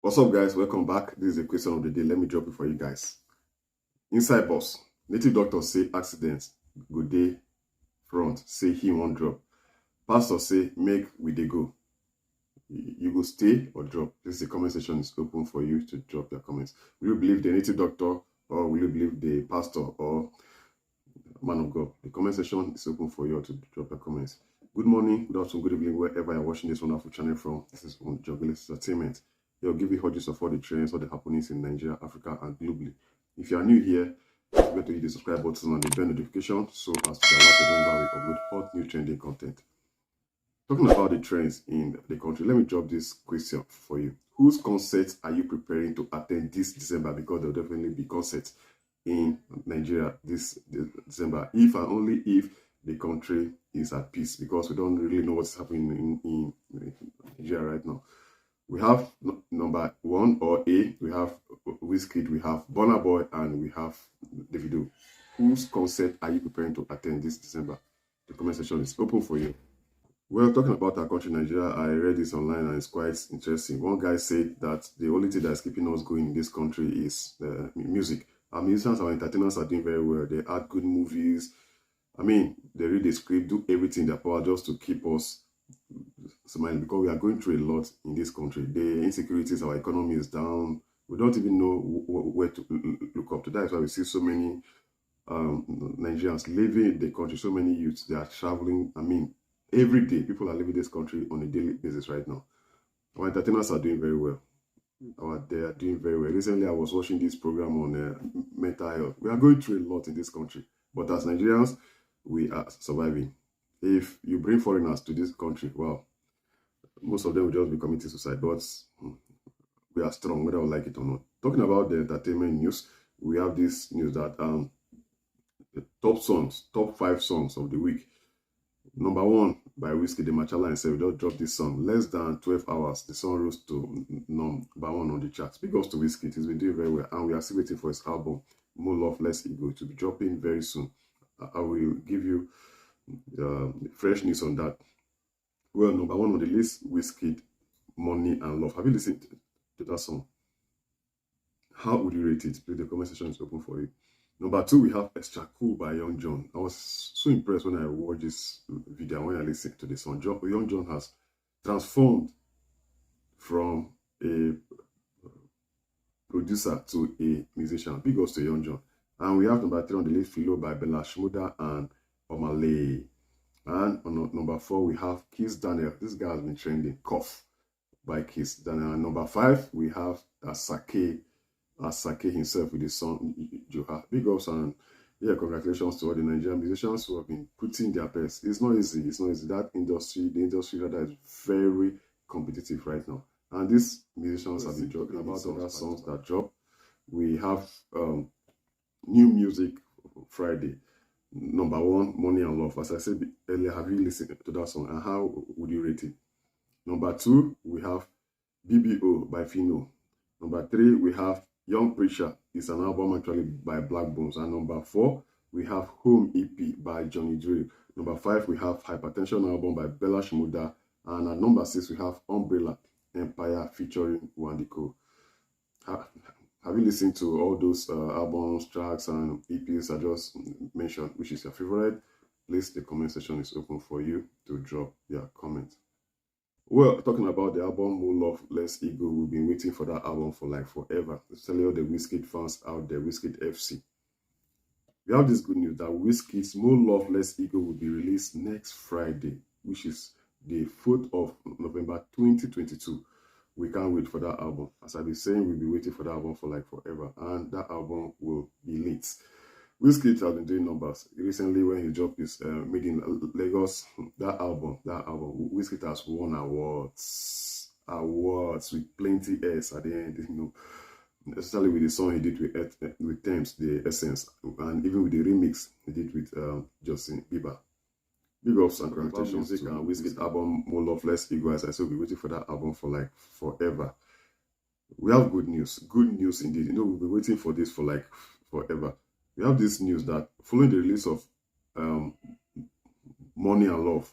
What's up, guys? Welcome back. This is a question of the day. Let me drop it for you guys. Inside boss, native doctor say accidents go day front, say he won't drop. Pastor say make we dey go. You go stay or drop. This is the comment section is open for you to drop your comments. Will you believe the native doctor or will you believe the pastor or man of God? The comment section is open for you to drop your comments. Good morning, good afternoon, good evening, wherever you're watching this wonderful channel from. This is Juggler's Entertainment. He'll give you hodges of all the trends, all the happenings in Nigeria, Africa, and globally. If you are new here, don't forget to hit the subscribe button and the bell notification so as to be alerted whenever we upload hot new trending content. Talking about the trends in the country, let me drop this question for you. Whose concerts are you preparing to attend this December? Because there'll definitely be concerts in Nigeria this December, if and only if the country is at peace, because we don't really know what's happening in Nigeria right now. We have number one or A, we have Wizkid, we have Burna Boy, and we have Davido. Whose concert are you preparing to attend this December? The comment section is open for you. Well, talking about our country, Nigeria, I read this online and it's quite interesting. One guy said that the only thing that's keeping us going in this country is music. Our musicians, our entertainers are doing very well. They add good movies. I mean, they read the script, do everything in their power just to keep us smiling, because we are going through a lot in this country. The insecurities, our economy is down. We don't even know where to look up to. That is why we see so many Nigerians living in the country, so many youths, they are traveling. I mean, every day, people are leaving this country on a daily basis right now. Our entertainers are doing very well. They are doing very well. Recently, I was watching this program on mental health. We are going through a lot in this country. But as Nigerians, we are surviving. If you bring foreigners to this country, well, most of them will just be committing suicide. But we are strong, whether we like it or not. Talking about the entertainment news, we have this news that the top 5 songs of the week. Number 1 by Wizkid, the Machala himself, just dropped this song. Less than 12 hours, the song rose to number 1 on the charts. Big ups to Wizkid, he's been doing very well, and we are still waiting for his album, More Love, Less Ego, to be dropping very soon. I will give you fresh news on that. Well, number 1 on the list, Wizkid, Money and Love. Have you listened to that song? How would you rate it? Please, the comment section is open for you. Number 2, we have Extra Cool by Young John. I was so impressed when I watched this video, when I listened to the song. Young John has transformed from a producer to a musician. Big ups to Young John. And we have number 3 on the list, Philo by Bella Shmurda and Omale. And on number 4, we have Kiss Daniel. This guy has been trending. Cough by Kiss Daniel. And number 5, we have Asake himself with his song Joha. Big ups, and yeah, congratulations to all the Nigerian musicians who have been putting their best. It's not easy. It's not easy. That industry, the industry rather, is very competitive right now. And these musicians have been talking about other songs that drop. We have new music Friday. Number 1, Money and Love. As I said earlier, have you listened to that song and how would you rate it? Number 2, we have BBO by Fino. Number 3, we have Young Preacher. It's an album actually by Black Bones. And number 4, we have Home EP by Johnny Drill. Number 5, we have Hypertension album by Bella Shmurda. And at number 6, we have Umbrella Empire featuring Wandiko. Have you listened to all those albums, tracks, and EPs I just mentioned? Which is your favorite? Please, the comment section is open for you to drop your comment. Well, talking about the album More Love, Less Ego, we've been waiting for that album for like forever. Especially all the Wizkid fans out there, Wizkid FC. We have this good news that Wizkid's More Love, Less Ego will be released next Friday, which is the 4th of November 2022. We can't wait for that album. As I've been saying, we'll be waiting for that album for like forever, and that album will be lit. Wizkid has been doing numbers. Recently, when he dropped his Made in Lagos, that album, Wizkid has won awards with plenty S at the end, you know, especially with the song he did with Tems, the Essence, and even with the remix he did with Justin Bieber. Big ups and congratulations to Wizkid album More Love, Less Ego. As I said, we'll be waiting for that album for like forever. We have good news indeed. You know, we'll be waiting for this for like forever. We have this news that following the release of Money and Love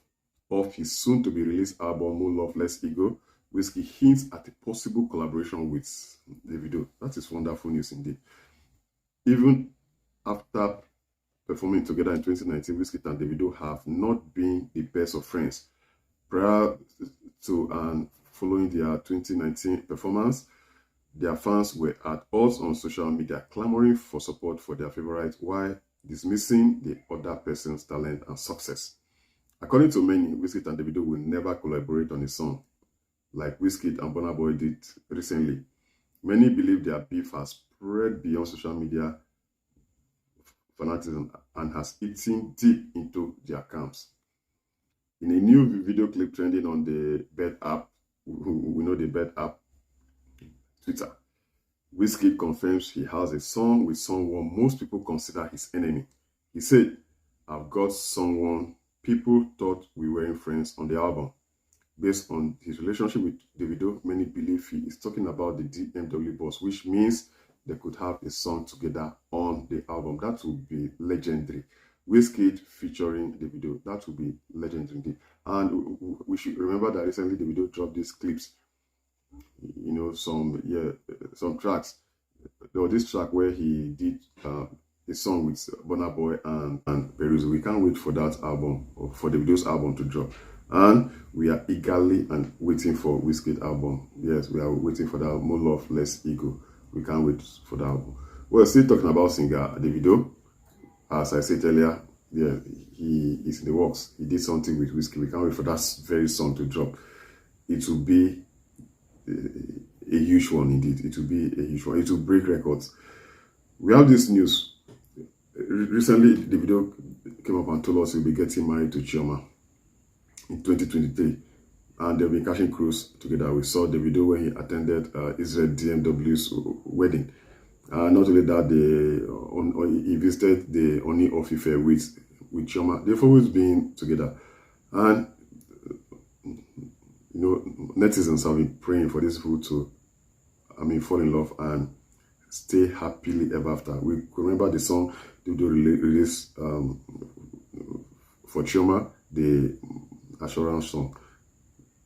of his soon-to-be-released album More Love, Less Ego, Wizkid hints at a possible collaboration with Davido. That is wonderful news indeed. Even after performing together in 2019, Wizkid and Davido have not been the best of friends. Prior to and following their 2019 performance, their fans were at odds on social media, clamoring for support for their favorite while dismissing the other person's talent and success. According to many, Wizkid and Davido will never collaborate on a song like Wizkid and Burna Boy did recently. Many believe their beef has spread beyond social media fanaticism and has eaten deep into their camps. In a new video clip trending on the Bet app, we know the Bet app, Twitter, Wizkid confirms he has a song with someone most people consider his enemy. He said, "I've got someone people thought we weren't friends on the album." Based on his relationship with Davido, many believe he is talking about the DMW boss, which means they could have a song together on the album. That would be legendary. Wizkid featuring Davido, that would be legendary. And we should remember that recently Davido dropped these clips, you know, some tracks. There was this track where he did a song with Burna Boy and Peruzzi. We can't wait for that album, or for Davido's album to drop. And we are eagerly and waiting for Wizkid album. Yes, we are waiting for that. More Love, Less Ego. We can't wait for that album. Well, still talking about singer Davido. As I said earlier, yeah, he is in the works. He did something with Wizkid. We can't wait for that very song to drop. It will be a huge one indeed. It will be a huge one. It will break records. We have this news. Recently, Davido came up and told us he'll be getting married to Chioma in 2023, and they'll be catching cruise together. We saw Davido when he attended Israel DMW's wedding. Not only that, he visited the Oni of Ife with Chioma. They've always been together, and you know, netizens have been praying for this people to, fall in love and stay happily ever after. We remember the song Davido released for Chioma, the Assurance song.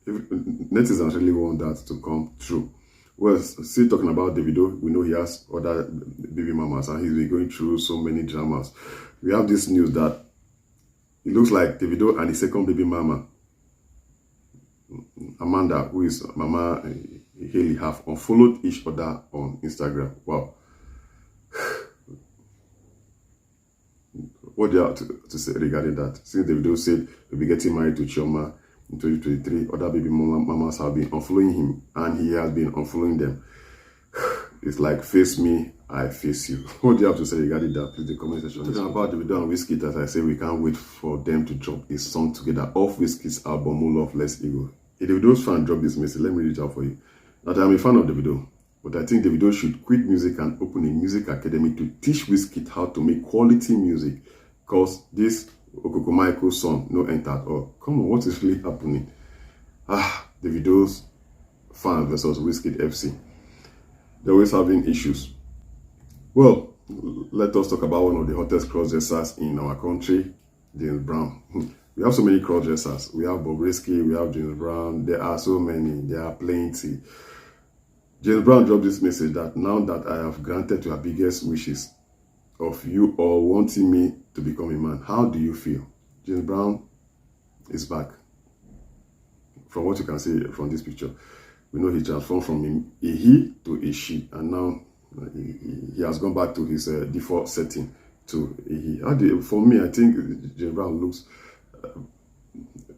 Netizens really want that to come true. Well, still talking about Davido, we know he has other baby mamas and he's been going through so many dramas. We have this news that it looks like Davido and his second baby mama, Amanda, who is Mama Haley, have unfollowed each other on Instagram. Wow. What do you have to say regarding that? Since Davido said he'll be getting married to Chioma in 2023, other baby mamas have been unfollowing him and he has been unfollowing them. It's like, face me, I face you. What do you have to say regarding that? Please, the comment section. Talking about Davido and Wizkid, as I say, we can't wait for them to drop a song together off Wizkid's album, More Love, Less Ego. If Davido's fan dropped this message, let me read it out for you. That I'm a fan of Davido, but I think Davido should quit music and open a music academy to teach Wizkid how to make quality music. Because this Okoko Michael song no enter at all. Come on, what is really happening? Davido's fan versus Wizkid FC. They're always having issues. Well, let us talk about one of the hottest crossdressers in our country, James Brown. We have so many crossdressers. We have Bobrisky, we have James Brown. There are so many. There are plenty. James Brown dropped this message that now that I have granted your biggest wishes of you all wanting me to become a man, how do you feel? James Brown is back. From what you can see from this picture, we know he transformed from a he to a she, and now he has gone back to his default setting to a he. For me, I think James Brown looks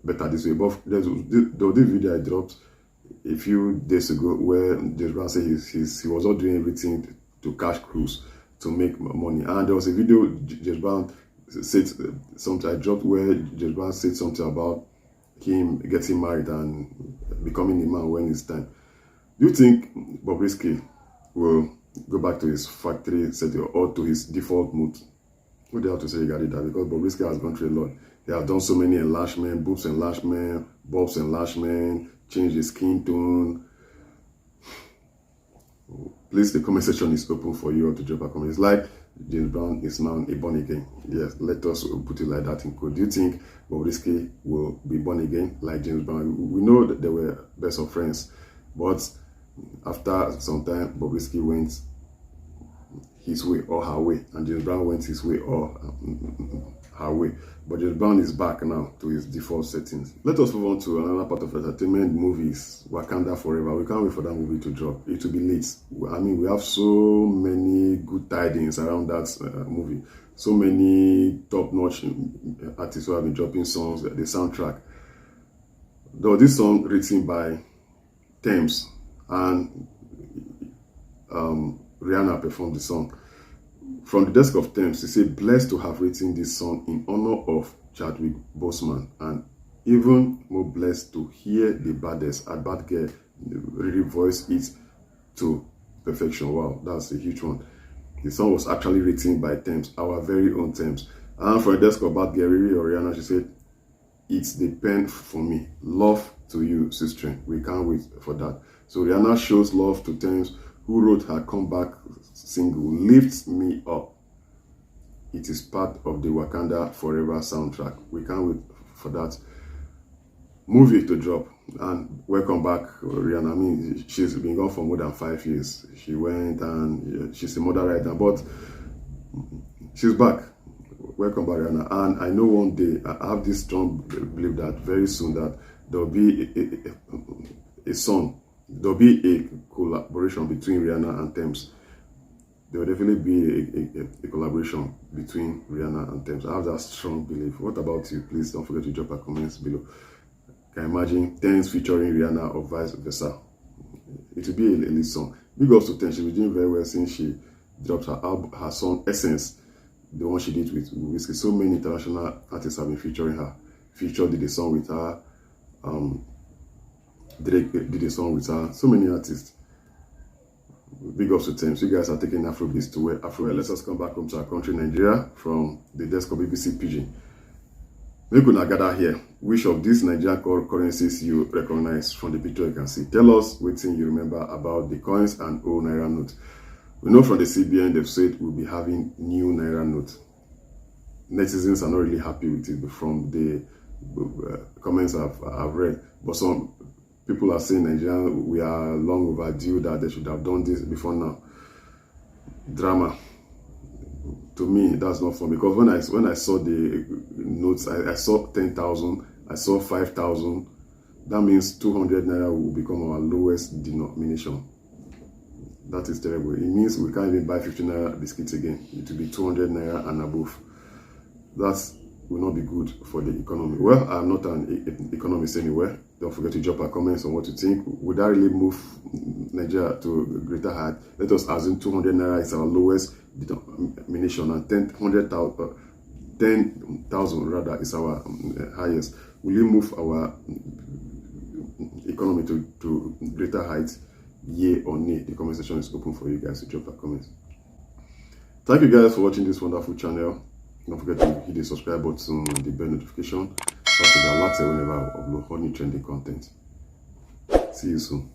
better this way. But there's this video I dropped a few days ago where James Brown said he was not doing everything to cash cruise to make money, and there was a video James Brown said something I dropped where James Brown said something about him getting married and becoming a man when it's time. Do you think Bobrisky will go back to his factory setting or to his default mood? What do you have to say regarding that? Because Bobrisky has gone through a lot. He has done so many enlargement, boobs enlargement, bobs enlargement, changed his skin tone. Please, the comment section is open for you all to drop a comment. It's like James Brown is now a born again. Yes, let us put it like that in code. Do you think Wizkid will be born again like James Brown? We know that they were best of friends, but after some time, Wizkid went his way or her way, and James Brown went his way or her way. But James Brown is back now to his default settings. Let us move on to another part of entertainment, movies. Wakanda Forever. We can't wait for that movie to drop. It will be late. I mean, we have so many good tidings around that movie. So many top-notch artists who have been dropping songs, the soundtrack. Though this song written by Tems and Rihanna performed the song. From the desk of Tems, he said, blessed to have written this song in honor of Chadwick Boseman, and even more blessed to hear the baddest, a bad girl, really voice it to perfection. Wow, that's a huge one. The song was actually written by Tems, our very own Tems. And from the desk of Bad Girl, Riri or Rihanna, she said, it's the pen for me. Love to you, sister. We can't wait for that. So Rihanna shows love to Tems, who wrote her comeback single, Lift Me Up. It is part of the Wakanda Forever soundtrack. We can't wait for that movie to drop. And welcome back, Rihanna. I mean, she's been gone for more than 5 years. She went and she's a mother right now, but she's back. Welcome back, Rihanna. And I know one day, I have this strong belief that very soon that there'll be a song, there'll be a collaboration between Rihanna and Tems. There will definitely be a collaboration between Rihanna and Tems. I have that strong belief. What about you? Please don't forget to drop a comments below. Can you imagine Tems featuring Rihanna or vice versa? It will be a lead song. Big ups to Tems. She's been doing very well since she dropped her song Essence, the one she did with Wizkid. So many international artists have been featuring her. Future did a song with her. Drake did a song with her. So many artists. Big ups to Tems. You guys are taking Afrobeats to where Afro. Let us come back home to our country, Nigeria, from the desk of BBC Pidgin. Make una gather here. Which of these Nigerian currencies you recognize from the picture you can see? Tell us what thing you remember about the coins and old Naira note. We know from the CBN they've said we'll be having new Naira note. Netizens are not really happy with it from the comments I've read, but some people are saying Nigeria, we are long overdue, that they should have done this before now. Drama. To me, that's not fun, because when I saw the notes, I saw 10,000, I saw 5,000. That means 200 Naira will become our lowest denomination. That is terrible. It means we can't even buy 50 Naira biscuits again. It will be 200 Naira and above. That will not be good for the economy. Well, I'm not an economist anywhere. Don't forget to drop a comments on what you think. Would that really move Nigeria to a greater height? Let us assume 200 Naira is our lowest denomination and 10,000 rather is our highest. Will you move our economy to greater heights? Yay or nay? The comment section is open for you guys to drop a comment. Thank you guys for watching this wonderful channel. Don't forget to hit the subscribe button and the bell notification so that you'll be alerted whenever I upload new trending content. See you soon.